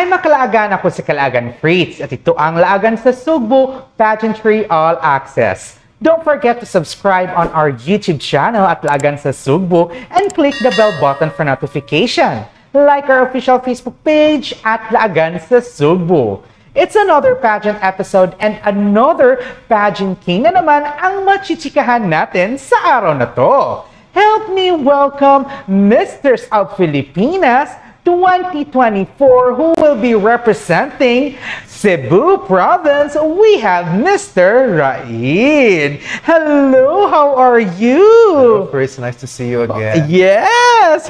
Hi mga kalaagan, ako si Kalaagan Fritz at ito ang Laagan sa Sugbo Pageantry All Access. Don't forget to subscribe on our YouTube channel at Laagan sa Sugbo and click the bell button for notification. Like our official Facebook page at Laagan sa Sugbo. It's another pageant episode and another pageant king na naman ang machichikahan natin sa araw na to. Help me welcome Misters of Filipinas 2024 who will be representing Cebu Province. We have Mr. Raid. Hello, how are you? Hello, Chris. Nice to see you again. Yes!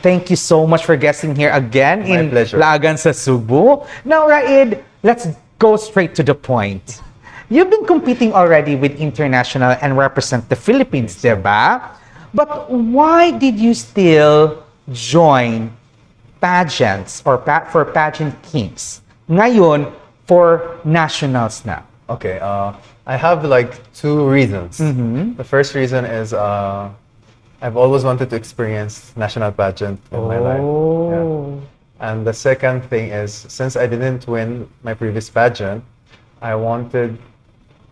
Thank you so much for guesting here again in pleasure. Laagan sa Cebu. Now, Raid, let's go straight to the point. You've been competing already with international and represent the Philippines, diba? But why did you still join pageants or for pageant kings ngayon for nationals na? Okay, I have like two reasons. The first reason is I've always wanted to experience national pageant in my life. Yeah. And the second thing is, since I didn't win my previous pageant, I wanted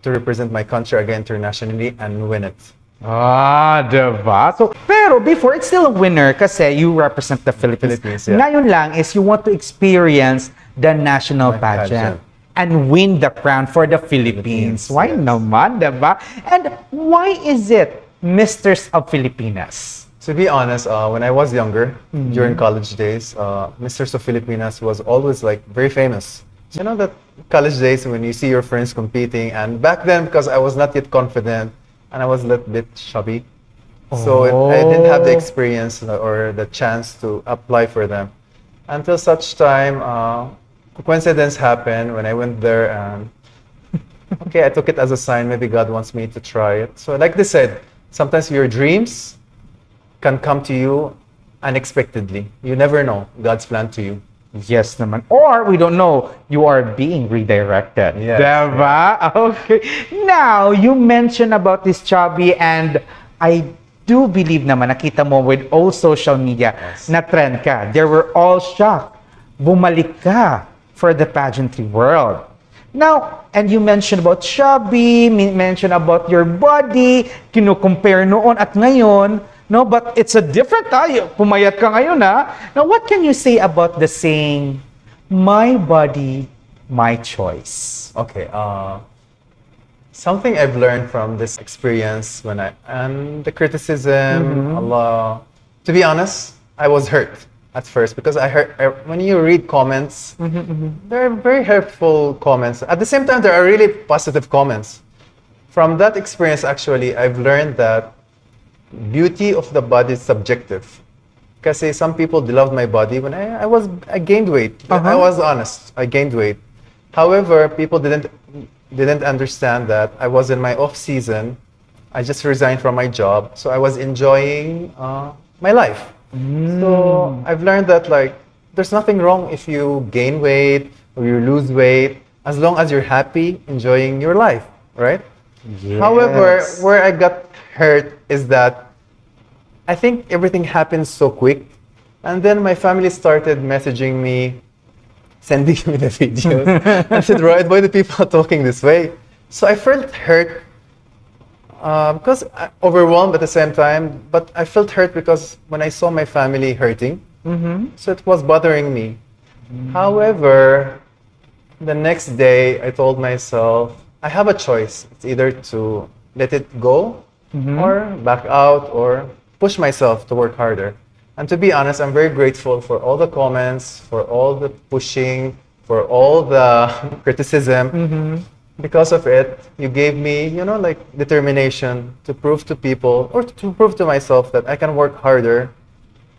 to represent my country again internationally and win it. Ah, diba? So, pero before, it's still a winner kasi you represent the Philippines. Yeah. Ngayon lang is you want to experience the national pageant and win the crown for the Philippines. Why naman, diba? And why is it Misters of Filipinas? To be honest, when I was younger, during college days, Misters of Filipinas was always like very famous. You know that college days when you see your friends competing, and back then, because I was not yet confident, and I was a little bit chubby. So I didn't have the experience or the chance to apply for them. Until such time, coincidence happened when I went there and okay, I took it as a sign, maybe God wants me to try it. So like they said, sometimes your dreams can come to you unexpectedly. You never know God's plan to you. Yes naman. Or we don't know, you are being redirected. Yes. Diba? Okay. Now, you mentioned about this chubby and I do believe naman, nakita mo with all social media, na trend ka. They were all shocked. Bumalik ka for the pageantry world. Now, and you mentioned about chubby, mentioned about your body, kino-compare noon at ngayon. No, but it's a different tayo. Pumayat ka ngayon, ha? Now, what can you say about the saying, my body, my choice? Okay, something I've learned from this experience and the criticism, to be honest, I was hurt at first because when you read comments, there are very hurtful comments. At the same time, there are really positive comments. From that experience, actually, I've learned that beauty of the body is subjective. Because some people they loved my body when I gained weight. I was honest, I gained weight. However, people didn't understand that I was in my off season. I just resigned from my job, so I was enjoying my life. So I've learned that like there's nothing wrong if you gain weight or you lose weight as long as you're happy enjoying your life, right? Yes. However, where I got hurt is that I think everything happened so quick, and then my family started messaging me, sending me the videos. I said, right, why do people are talking this way? So I felt hurt because overwhelmed at the same time, but I felt hurt because when I saw my family hurting, so it was bothering me. However, the next day I told myself, I have a choice. It's either to let it go or back out or push myself to work harder. And to be honest, I'm very grateful for all the comments, for all the pushing, for all the criticism. Because of it, you gave me, like determination to prove to people or to prove to myself that I can work harder,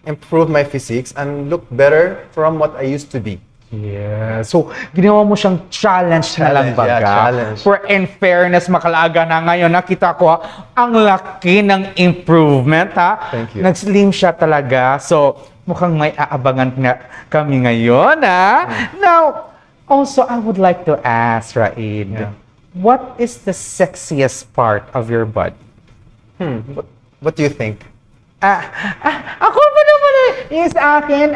improve my physiques, and look better from what I used to be. Yeah. So, ginawa mo siyang challenge na lang baga. Yeah, challenge. For in fairness, Makalaga na ngayon, nakita ko ang laki ng improvement, ha? Thank you. Nag-slim siya talaga. So, mukhang may aabangan na kami ngayon, ha? Now, also, I would like to ask, Raid, what is the sexiest part of your body? What do you think? Ako pa naman Yung sa akin,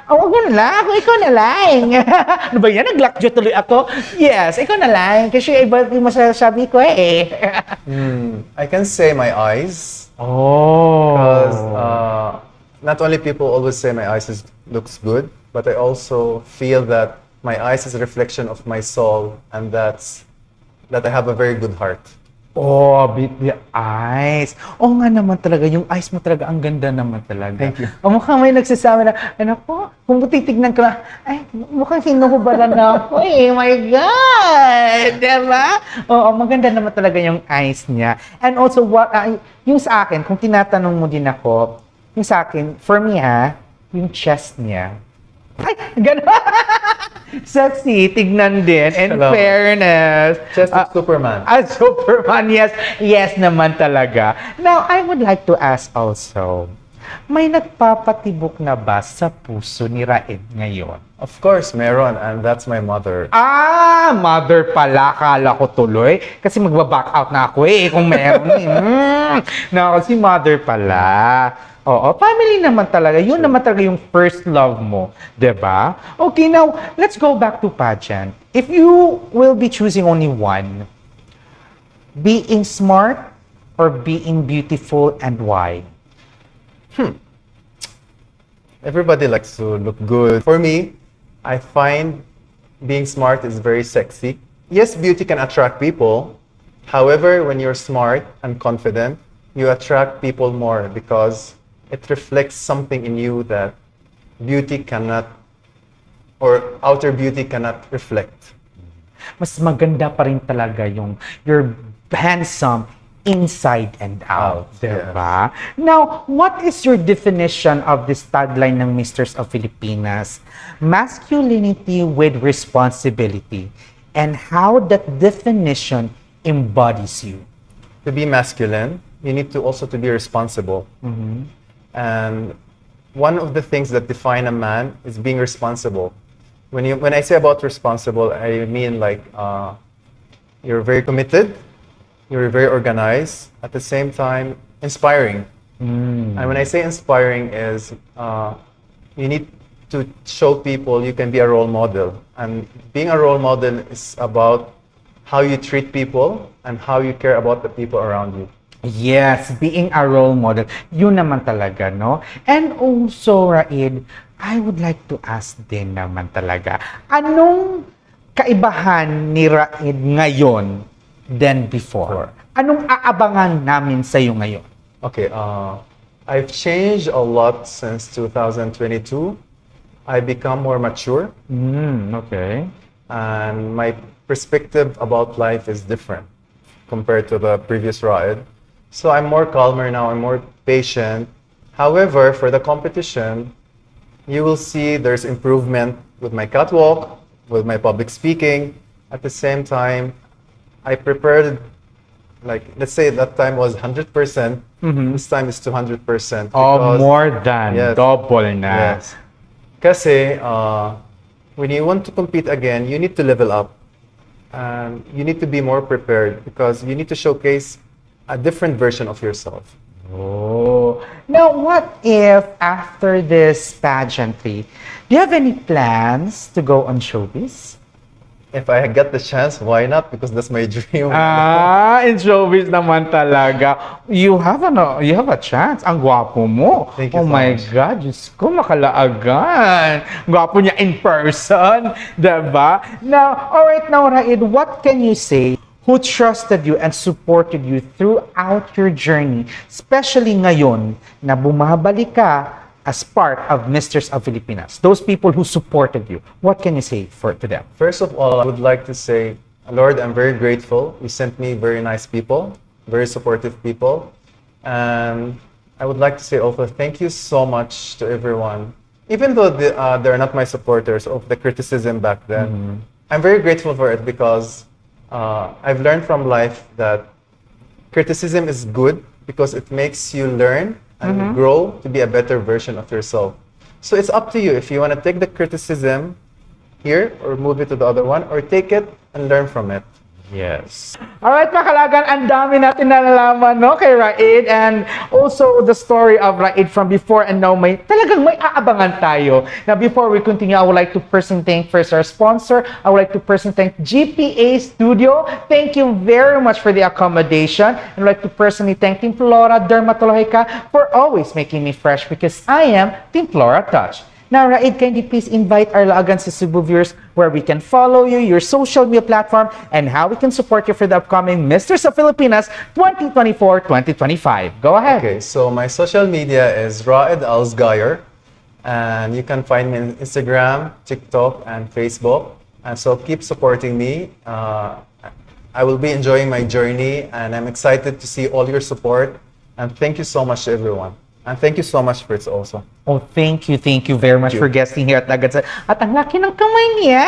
wag mo na lang, ikaw na lang. Ano ba yan? Naglakjo tuloy ako? Yes, ikaw na lang. Kasi iba yung masasabi ko eh. I can say my eyes. Oh. Because not only people always say my eyes looks good, but I also feel that my eyes is a reflection of my soul, and that I have a very good heart. Oh, the eyes. Oo nga naman talaga, yung eyes mo talaga, ang ganda naman talaga. Thank you. O mukhang may nagsasabi na, ano po, kung titignan ko na, ay, mukhang hinuhubaran na ako eh, my God! Diba? Oo, maganda naman talaga yung eyes niya. And also, yung sa akin, kung tinatanong mo din ako, yung sa akin, for me yung chest niya, ay, gano'n. Sexy, tignan din. And Hello. fairness. Chest of Superman. Superman, yes. Yes naman talaga. Now, I would like to ask also, may nagpapatibok na ba sa puso ni Raed ngayon? Of course, meron, and that's my mother. Mother pala. Kala ko tuloy. Kasi magbaback out na ako eh, kung meron eh. No, kasi mother pala. Oo, family naman talaga. Yun naman talaga yung first love mo. Diba? Okay, now, let's go back to pageant. If you will be choosing only one, being smart or being beautiful, and why? Everybody likes to look good. For me, I find being smart is very sexy. Yes, beauty can attract people. However, when you're smart and confident, you attract people more because it reflects something in you that beauty cannot, or outer beauty cannot reflect. Mas maganda pa rin talaga yung you're handsome inside and out, diba? Now, what is your definition of this tagline ng Misters of Filipinas? Masculinity with responsibility, and how that definition embodies you. To be masculine, you need to also to be responsible. And one of the things that define a man is being responsible. When I say about responsible, I mean like you're very committed, you're very organized, at the same time inspiring. And when I say inspiring is you need to show people you can be a role model. And being a role model is about how you treat people and how you care about the people around you. Yes, being a role model. Yun naman talaga, no? And also, Raed, I would like to ask din naman talaga, anong kaibahan ni Raed ngayon than before? Anong aabangan namin sa'yo ngayon? Okay, I've changed a lot since 2022. I become more mature, Okay. and my perspective about life is different compared to the previous Raed. So I'm more calmer now, I'm more patient. However, for the competition, you will see there's improvement with my catwalk, with my public speaking. At the same time, I prepared, like, let's say that time was 100%, this time is 200%. Oh, more than Yes. double na. Yes. Kasi, when you want to compete again, you need to level up. And you need to be more prepared because you need to showcase a different version of yourself. Oh. Now, what if after this pageantry, do you have any plans to go on showbiz? If I get the chance, why not? Because that's my dream. In showbiz naman talaga. You have a chance. Ang gwapo mo. Thank you Oh so my much. God, Diyos ko, makalaagan. Gwapo niya in person, diba? Now, alright now, Raed, what can you say who trusted you and supported you throughout your journey, especially ngayon na bumabalik ka as part of Misters of Filipinas? Those people who supported you, what can you say to them? First of all, I would like to say, Lord, I'm very grateful. You sent me very nice people, very supportive people. And I would like to say also, thank you so much to everyone. Even though they're not my supporters of the criticism back then, I'm very grateful for it because I've learned from life that criticism is good because it makes you learn and grow to be a better version of yourself. So it's up to you if you want to take the criticism here or move it to the other one or take it and learn from it. Yes. Alright, mga kalagan, ang dami natin nalalaman, no, kay Raid, and also the story of Raid from before and now talagang may aabangan tayo. Now, before we continue, I would like to personally thank first our sponsor. I would like to personally thank GPA Studio. Thank you very much for the accommodation. And I would like to personally thank Team Flora Dermatologica for always making me fresh because I am Team Flora Touch. Now, Raid, kindly please invite our Laagan sa Cebu viewers where we can follow you, your social media platform, and how we can support you for the upcoming Misters of Filipinas 2024-2025. Go ahead. Okay, so my social media is Raed Alsgayer, and you can find me on Instagram, TikTok, and Facebook. And so keep supporting me. I will be enjoying my journey, and I'm excited to see all your support. And thank you so much to everyone. And thank you so much, Fritz, also. Oh, thank you very much for guesting here at Laagan. At ang laki ng kamay niya!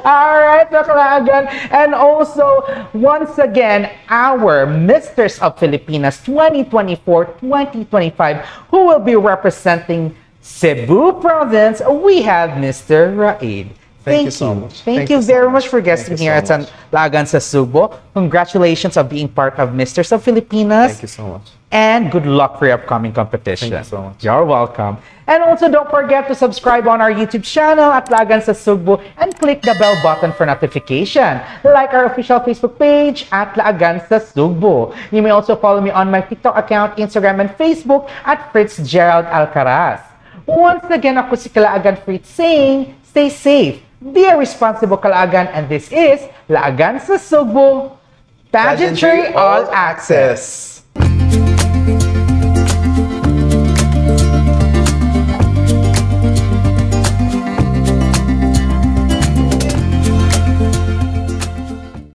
Alright, mga Laagan. And also, once again, our Misters of Filipinas 2024-2025, who will be representing Cebu Province, we have Mr. Raid. Thank you so much. Thank you very much for guesting here at Laagan sa Subo. Congratulations on being part of Misters of Filipinas. Thank you so much. And good luck for your upcoming competition. Thank you so much. You're welcome. And also, don't forget to subscribe on our YouTube channel at Laagan sa Subo and click the bell button for notification. Like our official Facebook page at Laagan sa Subo. You may also follow me on my TikTok account, Instagram, and Facebook at Fritz Gerald Alcaraz. Once again, ako si Kalaagan Fritz saying, stay safe, be a responsible Kalaagan, and this is Laagan sa Subo, Pageantry All Access.